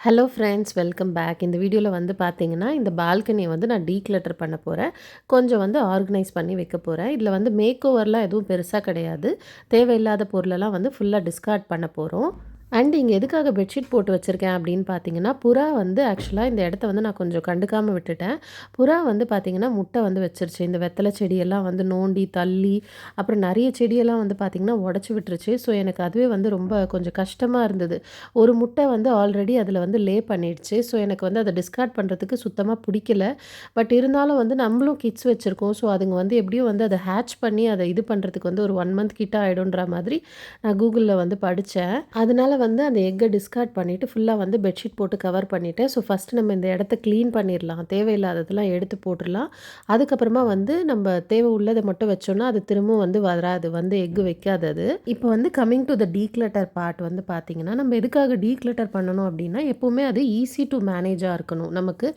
Hello friends, welcome back. இந்த வீடியோவில் வந்து பார்த்தீங்கன்னா, இந்த பால்கனியை வந்து நான் டீக்ளட்டர் பண்ண போகிறேன். கொஞ்சம் வந்து ஆர்கனைஸ் பண்ணி வைக்க போகிறேன். இதில் வந்து மேக் ஓவர்லாம் எதுவும் பெருசாக கிடையாது. தேவையில்லாத பொருளெல்லாம் வந்து ஃபுல்லாக டிஸ்கார்ட் பண்ண போகிறோம். அண்ட் இங்கே எதுக்காக பெட்ஷீட் போட்டு வச்சுருக்கேன் அப்படின்னு பார்த்தீங்கன்னா, புறா வந்து ஆக்சுவலாக இந்த இடத்த வந்து நான் கொஞ்சம் கண்டுக்காமல் விட்டுட்டேன். புறா வந்து பார்த்தீங்கன்னா, முட்டை வந்து வச்சிருச்சு. இந்த வெத்தலை செடியெல்லாம் வந்து நோண்டி தள்ளி, அப்புறம் நிறைய செடியெல்லாம் வந்து பார்த்தீங்கன்னா உடச்சி விட்டுருச்சு. ஸோ எனக்கு அதுவே வந்து ரொம்ப கொஞ்சம் கஷ்டமாக இருந்தது. ஒரு முட்டை வந்து ஆல்ரெடி அதில் வந்து லே பண்ணிடுச்சு. ஸோ எனக்கு வந்து அதை டிஸ்கார்ட் பண்ணுறதுக்கு சுத்தமாக பிடிக்கல. பட் இருந்தாலும் வந்து நம்மளும் கிட்ஸ் வச்சுருக்கோம். ஸோ அதுங்க வந்து எப்படியும் வந்து அதை ஹேட்ச் பண்ணி அதை இது பண்ணுறதுக்கு வந்து ஒரு 1 மந்த் கிட்ட ஆகிடும்ன்ற மாதிரி நான் கூகுளில் வந்து படித்தேன். அதனால வந்து அந்த எக்கை டிஸ்கார்ட் பண்ணிவிட்டு ஃபுல்லாக வந்து பெட்ஷீட் போட்டு கவர் பண்ணிவிட்டேன். ஸோ ஃபஸ்ட்டு நம்ம இந்த இடத்த க்ளீன் பண்ணிடலாம். தேவையில்லாததெல்லாம் எடுத்து போட்டுடலாம். அதுக்கப்புறமா வந்து நம்ம தேவை உள்ளதை மட்டும் வச்சோன்னா அது திரும்பவும் வந்து வராது, வந்து எக்கு வைக்காது அது. இப்போ வந்து coming to the declutter part வந்து பார்த்திங்கன்னா, நம்ம எதுக்காக டீக்ளட்டர் பண்ணணும் அப்படின்னா, எப்போவுமே அது ஈஸி டு மேனேஜாக இருக்கணும். நமக்கு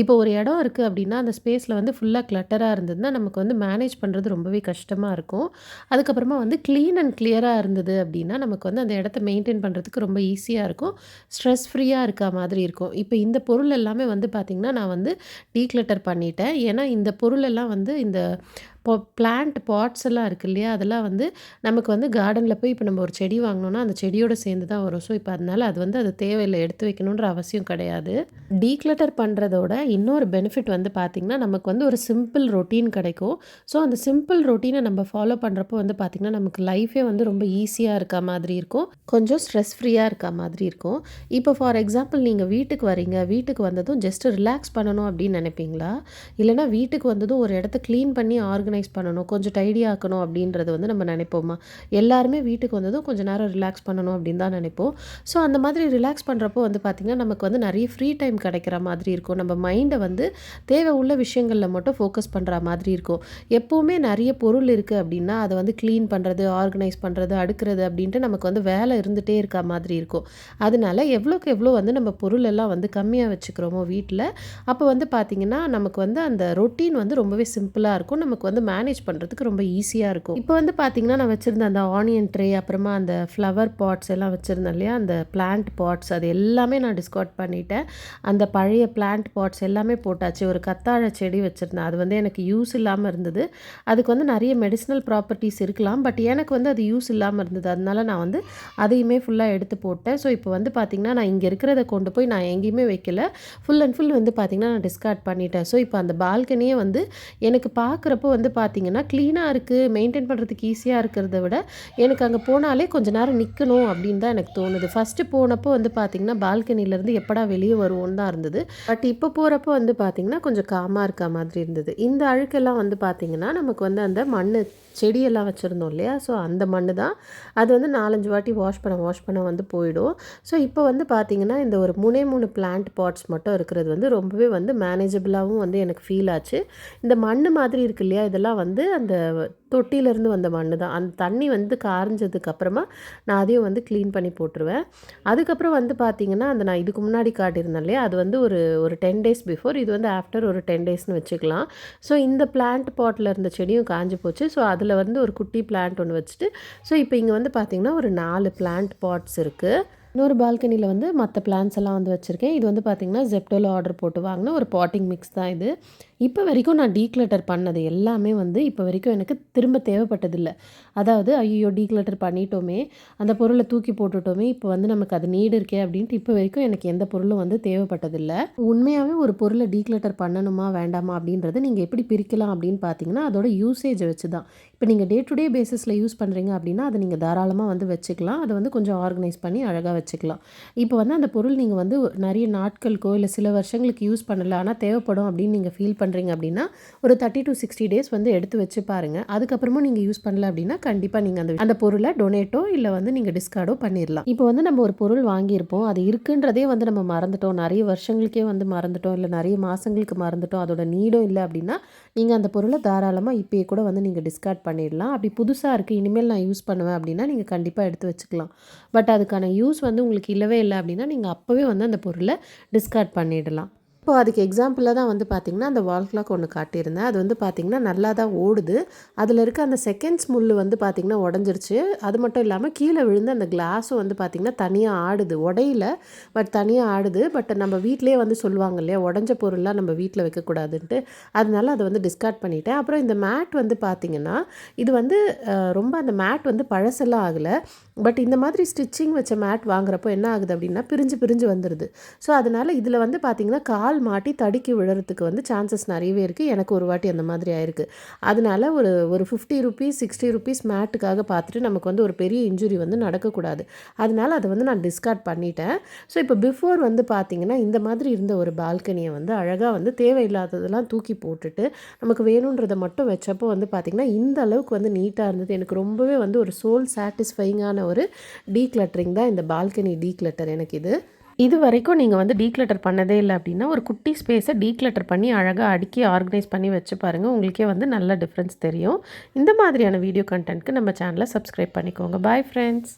இப்போ ஒரு இடம் இருக்குது அப்படின்னா, அந்த ஸ்பேஸில் வந்து ஃபுல்லாக கிளட்டராக இருந்ததுன்னா நமக்கு வந்து மேனேஜ் பண்ணுறது ரொம்பவே கஷ்டமாக இருக்கும். அதுக்கப்புறமா வந்து க்ளீன் அண்ட் கிளியராக இருந்தது அப்படின்னா, நமக்கு வந்து அந்த இடத்த மெயின்டைன் பண்ணுறதுக்கு ரொம்ப ஈஸியாக இருக்கும். ஸ்ட்ரெஸ் ஃப்ரீயாக இருக்கா மாதிரி இருக்கும். இப்போ இந்த பொருள் எல்லாமே வந்து பார்த்திங்கன்னா, நான் வந்து டீக்ளட்டர் பண்ணிட்டேன். ஏன்னா இந்த பொருள் எல்லாம் வந்து இந்த பிளான்ட் பாட்ஸ் எல்லாம் இருக்குது இல்லையா, அதெல்லாம் வந்து நமக்கு வந்து கார்டனில் போய் இப்போ நம்ம ஒரு செடி வாங்கினோன்னா அந்த செடியோடு சேர்ந்து தான் வரும். ஸோ இப்போ அதனால் அது வந்து அது தேவையில்லை, எடுத்து வைக்கணுன்ற அவசியம் கிடையாது. டீக்ளட்டர் பண்ணுறதோட இன்னொரு பெனிஃபிட் வந்து பார்த்திங்கன்னா, நமக்கு வந்து ஒரு சிம்பிள் ரொட்டீன் கிடைக்கும். ஸோ அந்த சிம்பிள் ரொட்டீனை நம்ம ஃபாலோ பண்ணுறப்போ வந்து பார்த்திங்கன்னா, நமக்கு லைஃபே வந்து ரொம்ப ஈஸியாக இருக்க மாதிரி இருக்கும். கொஞ்சம் ஸ்ட்ரெஸ் ஃப்ரீயாக இருக்க மாதிரி இருக்கும். இப்போ ஃபார் எக்ஸாம்பிள் நீங்கள் வீட்டுக்கு வரீங்க, வீட்டுக்கு வந்ததும் ஜஸ்ட்டு ரிலாக்ஸ் பண்ணணும் அப்படின்னு நினைப்பீங்களா? இல்லைனா வீட்டுக்கு வந்ததும் ஒரு இடத்த க்ளீன் பண்ணி ஆர்கனைஸ் பண்ணணும், கொஞ்சம் டைடி ஆக்கணும் அப்படின்றது வந்து நம்ம நினைப்போமா? எல்லாருமே வீட்டுக்கு வந்ததும் கொஞ்சம் நேரம் ரிலாக்ஸ் பண்ணணும் அப்படின்னு தான் நினைப்போம். ஸோ அந்த மாதிரி ரிலாக்ஸ் பண்ணுறப்போ வந்து பார்த்திங்கன்னா, நமக்கு வந்து நிறைய ஃப்ரீ டைம் கிடைக்கிற மாதிரி இருக்கும். நம்ம மைண்டை வந்து தேவை உள்ள விஷயங்களில் மட்டும் ஃபோக்கஸ் பண்ணுற மாதிரி இருக்கும். எப்போவுமே நிறைய பொருள் இருக்குது அப்படின்னா, அதை வந்து க்ளீன் பண்ணுறது, ஆர்கனைஸ் பண்ணுறது, அடுக்கிறது அப்படின்ட்டு நமக்கு வந்து வேலை இருந்துகிட்டே இருக்க மாதிரி இருக்கும். அதனால எவ்வளோக்கு எவ்வளோ வந்து நம்ம பொருள் எல்லாம் வந்து கம்மியாக வச்சுக்கிறோமோ வீட்டில், அப்போ வந்து பார்த்திங்கன்னா, நமக்கு வந்து அந்த ரொட்டீன் வந்து ரொம்பவே சிம்பிளாக இருக்கும். நமக்கு வந்து மேனேஜ் பண்ணுறதுக்கு ரொம்ப ஈஸியாக இருக்கும். இப்போ வந்து பார்த்திங்கன்னா, நான் வச்சுருந்த அந்த ஆனியன் ட்ரே, அப்புறமா அந்த ஃப்ளவர் பாட்ஸ் எல்லாம் வச்சுருந்தேன் இல்லையா, அந்த பிளான்ட் பாட்ஸ் அது எல்லாமே நான் டிஸ்கார்ட் பண்ணிட்டேன். அந்த பழைய பிளான்ட் பாட்ஸ் எல்லாமே போட்டாச்சு. ஒரு கத்தாழை செடி வச்சுருந்தேன். அது வந்து எனக்கு யூஸ் இல்லாமல் இருந்தது. அதுக்கு வந்து நிறைய மெடிசினல் ப்ராப்பர்ட்டிஸ் இருக்கலாம். பட் எனக்கு வந்து அது யூஸ் இல்லாமல் இருந்தது. அதனால நான் வந்து அதையுமே ஃபுல்லாக எடுத்து போட்டேன். ஸோ இப்போ வந்து பார்த்திங்கன்னா, நான் இங்கே இருக்கிறத கொண்டு போய் நான் எங்கேயுமே வைக்கல. ஃபுல் அண்ட் ஃபுல் வந்து பார்த்திங்கன்னா, நான் டிஸ்கார்ட் பண்ணிட்டேன். ஸோ இப்போ அந்த பால்கனியே வந்து எனக்கு பார்க்குறப்போ வந்து பார்த்திங்கன்னா, க்ளீனாக இருக்குது, மெயின்டைன் பண்ணுறதுக்கு ஈஸியாக இருக்கிறத விட எனக்கு அங்கே போனாலே கொஞ்சம் நேரம் நிற்கணும் அப்படின்னு தான் எனக்கு தோணுது. ஃபஸ்ட்டு போனப்போ வந்து பார்த்திங்கன்னா, பால்கனிலேருந்து எப்படா வெளியே வருவோன்னு தான் இருந்தது. பட் இப்போ போகிறப்போ வந்து பார்த்திங்கன்னா, கொஞ்சம் காமாக இருக்க மாதிரி இருந்தது. இந்த அழுக்கெல்லாம் வந்து பார்த்திங்கன்னா, நமக்கு வந்து அந்த மண் செடியெல்லாம் வச்சுருந்தோம் இல்லையா, ஸோ அந்த மண் தான். அது வந்து 4-5 வாட்டி வாஷ் பண்ண வந்து போயிடும். ஸோ இப்போ வந்து பார்த்திங்கன்னா, இந்த ஒரு 3 பிளான்ட் பாட்ஸ் மட்டும் இருக்கிறது வந்து ரொம்பவே வந்து மேனேஜபிளாகவும் வந்து எனக்கு ஃபீல் ஆச்சு. இந்த மண் மாதிரி இருக்கு இல்லையா, இதெல்லாம் வந்து அந்த தொட்டியிலேருந்து வந்த மண் தான். அந்த தண்ணி வந்து காய்ஞ்சதுக்கப்புறமா நான் அதையும் வந்து க்ளீன் பண்ணி போட்டுருவேன். அதுக்கப்புறம் வந்து பார்த்திங்கன்னா, அந்த நான் இதுக்கு முன்னாடி காட்டியிருந்தேன் இல்லையா, அது வந்து ஒரு 10 டேஸ் பிஃபோர், இது வந்து ஆஃப்டர் ஒரு 10 டேஸ்னு வச்சுக்கலாம். ஸோ இந்த பிளான்ட் பாட்டில் இருந்த செடியும் காஞ்சு போச்சு. ஸோ அதில் வந்து ஒரு குட்டி பிளான்ட் ஒன்று வச்சுட்டு, ஸோ இப்போ இங்கே வந்து பார்த்திங்கன்னா ஒரு 4 பிளான்ட் பாட்ஸ் இருக்குது. இன்னொரு பால்கனியில் வந்து மற்ற பிளான்ஸ் எல்லாம் வந்து வச்சுருக்கேன். இது வந்து பார்த்திங்கன்னா, ஜெப்டோவில் ஆர்டர் போட்டு வாங்கின ஒரு பாட்டிங் மிக்ஸ் தான் இது. இப்போ வரைக்கும் நான் டீக்ளட்டர் பண்ணது எல்லாமே வந்து இப்போ வரைக்கும் எனக்கு திரும்ப தேவைப்பட்டதில்லை. அதாவது ஐயோ டீக்ளட்டர் பண்ணிட்டோமே, அந்த பொருளை தூக்கி போட்டுட்டோமே, இப்போ வந்து நமக்கு அது நீடு இருக்கே அப்படின்ட்டு இப்போ வரைக்கும் எனக்கு எந்த பொருளும் வந்து தேவைப்பட்டதில்லை. உண்மையாகவே ஒரு பொருளை டீக்ளட்டர் பண்ணணுமா வேண்டாமா அப்படின்றத நீங்கள் எப்படி பிரிக்கலாம் அப்படின்னு பார்த்தீங்கன்னா, அதோட யூசேஜை வச்சு தான். இப்போ நீங்கள் டே டு டே பேசிஸில் யூஸ் பண்ணுறீங்க அப்படின்னா, அதை நீங்கள் தாராளமாக வந்து வச்சுக்கலாம். அதை வந்து கொஞ்சம் ஆர்கனைஸ் பண்ணி அழகாக வச்சுக்கலாம். இப்போ வந்து அந்த பொருள் நீங்கள் வந்து நிறைய நாட்களுக்கோ இல்லை சில வருஷங்களுக்கு யூஸ் பண்ணல, ஆனால் தேவைப்படும் அப்படின்னு நீங்கள் ஃபீல் பண்ணுறீங்க அப்படின்னா, ஒரு 30 to 60 டேஸ் வந்து எடுத்து வச்சு பாருங்கள். அதுக்கப்புறமும் நீங்கள் யூஸ் பண்ணல அப்படின்னா கண்டிப்பாக நீங்கள் அந்த பொருளை டொனேட்டோ இல்லை வந்து நீங்கள் டிஸ்கார்டோ பண்ணிடலாம். இப்போ வந்து நம்ம ஒரு பொருள் வாங்கியிருப்போம், அது இருக்குன்றதே வந்து நம்ம மறந்துட்டோம், நிறைய வருஷங்களுக்கே வந்து மறந்துட்டோம், இல்லை நிறைய மாதங்களுக்கு மறந்துட்டோம், அதோட நீடும் இல்லை அப்படின்னா, நீங்கள் அந்த பொருளை தாராளமாக இப்போயே கூட வந்து நீங்கள் டிஸ்கார்ட் பண்ணிடலாம். அப்படி புதுசாக இருக்குது, இனிமேல் நான் யூஸ் பண்ணுவேன் அப்படின்னா நீங்கள் கண்டிப்பாக எடுத்து வச்சுக்கலாம். பட் அதுக்கான யூஸ் வந்து உங்களுக்கு இல்லவே இல்லை அப்படின்னா, நீங்கள் அப்போவே வந்து அந்த பொருளை டிஸ்கார்ட் பண்ணிடலாம். இப்போ அதுக்கு எக்ஸாம்பிளாக தான் வந்து பார்த்திங்கன்னா அந்த வால் கிளாக் ஒன்று காட்டியிருந்தேன். அது வந்து பார்த்திங்கன்னா நல்லா தான் ஓடுது. அதில் இருக்க அந்த செகண்ட்ஸ் முள் வந்து பார்த்திங்கன்னா உடஞ்சிருச்சு. அது மட்டும் இல்லாமல் கீழே விழுந்து அந்த கிளாஸும் வந்து பார்த்திங்கன்னா தனியாக ஆடுது. உடையில பட் தனியாக ஆடுது. பட் நம்ம வீட்டிலேயே வந்து சொல்லுவாங்க இல்லையா, உடஞ்ச பொருள்லாம் நம்ம வீட்டில் வைக்கக்கூடாதுன்ட்டு. அதனால அதை வந்து டிஸ்கார்ட் பண்ணிட்டேன். அப்புறம் இந்த மேட் வந்து பார்த்திங்கன்னா இது வந்து ரொம்ப அந்த மேட் வந்து பழசெல்லாம் ஆகலை. பட் இந்த மாதிரி ஸ்டிச்சிங் வச்ச மேட் வாங்குறப்போ என்ன ஆகுது அப்படின்னா பிரிஞ்சு பிரிஞ்சு வந்துடுது. ஸோ அதனால் இதில் வந்து பார்த்திங்கன்னா கால் மாட்டி தடுக்கி விழுறதுக்கு வந்து சான்சஸ் நிறையவே இருக்குது. எனக்கு ஒரு வாட்டி அந்த மாதிரி ஆயிருக்கு. அதனால ஒரு ஒரு ₹50 ₹60 மேட்டுக்காக பார்த்துட்டு நமக்கு வந்து ஒரு பெரிய இன்ஜுரி வந்து நடக்கக்கூடாது. அதனால அதை வந்து நான் டிஸ்கார்ட் பண்ணிட்டேன். ஸோ இப்போ பிஃபோர் வந்து பார்த்திங்கன்னா இந்த மாதிரி இருந்த ஒரு பால்கனியை வந்து அழகாக வந்து தேவையில்லாததெல்லாம் தூக்கி போட்டுட்டு நமக்கு வேணுன்றதை மட்டும் வச்சப்போ வந்து பார்த்திங்கன்னா இந்த அளவுக்கு வந்து நீட்டாக இருந்தது. எனக்கு ரொம்பவே வந்து ஒரு சோல் சாட்டிஸ்ஃபைங்கான ஒரு டீக்ளட்டரிங் தான் இந்த பால்கனி டீக்ளட்டர் எனக்கு இது. இது வரைக்கும் நீங்கள் வந்து டீக்ளட்டர் பண்ணதே இல்லை அப்படின்னா ஒரு குட்டி ஸ்பேஸை டீக்ளட்டர் பண்ணி அழகாக அடுக்கி ஆர்கனைஸ் பண்ணி வச்சு பாருங்கள். உங்களுக்கே வந்து நல்ல டிஃப்ரென்ஸ் தெரியும். இந்த மாதிரியான வீடியோ கண்டென்ட்க்கு நம்ம சேனலை சப்ஸ்கிரைப் பண்ணிக்கோங்க. Bye friends.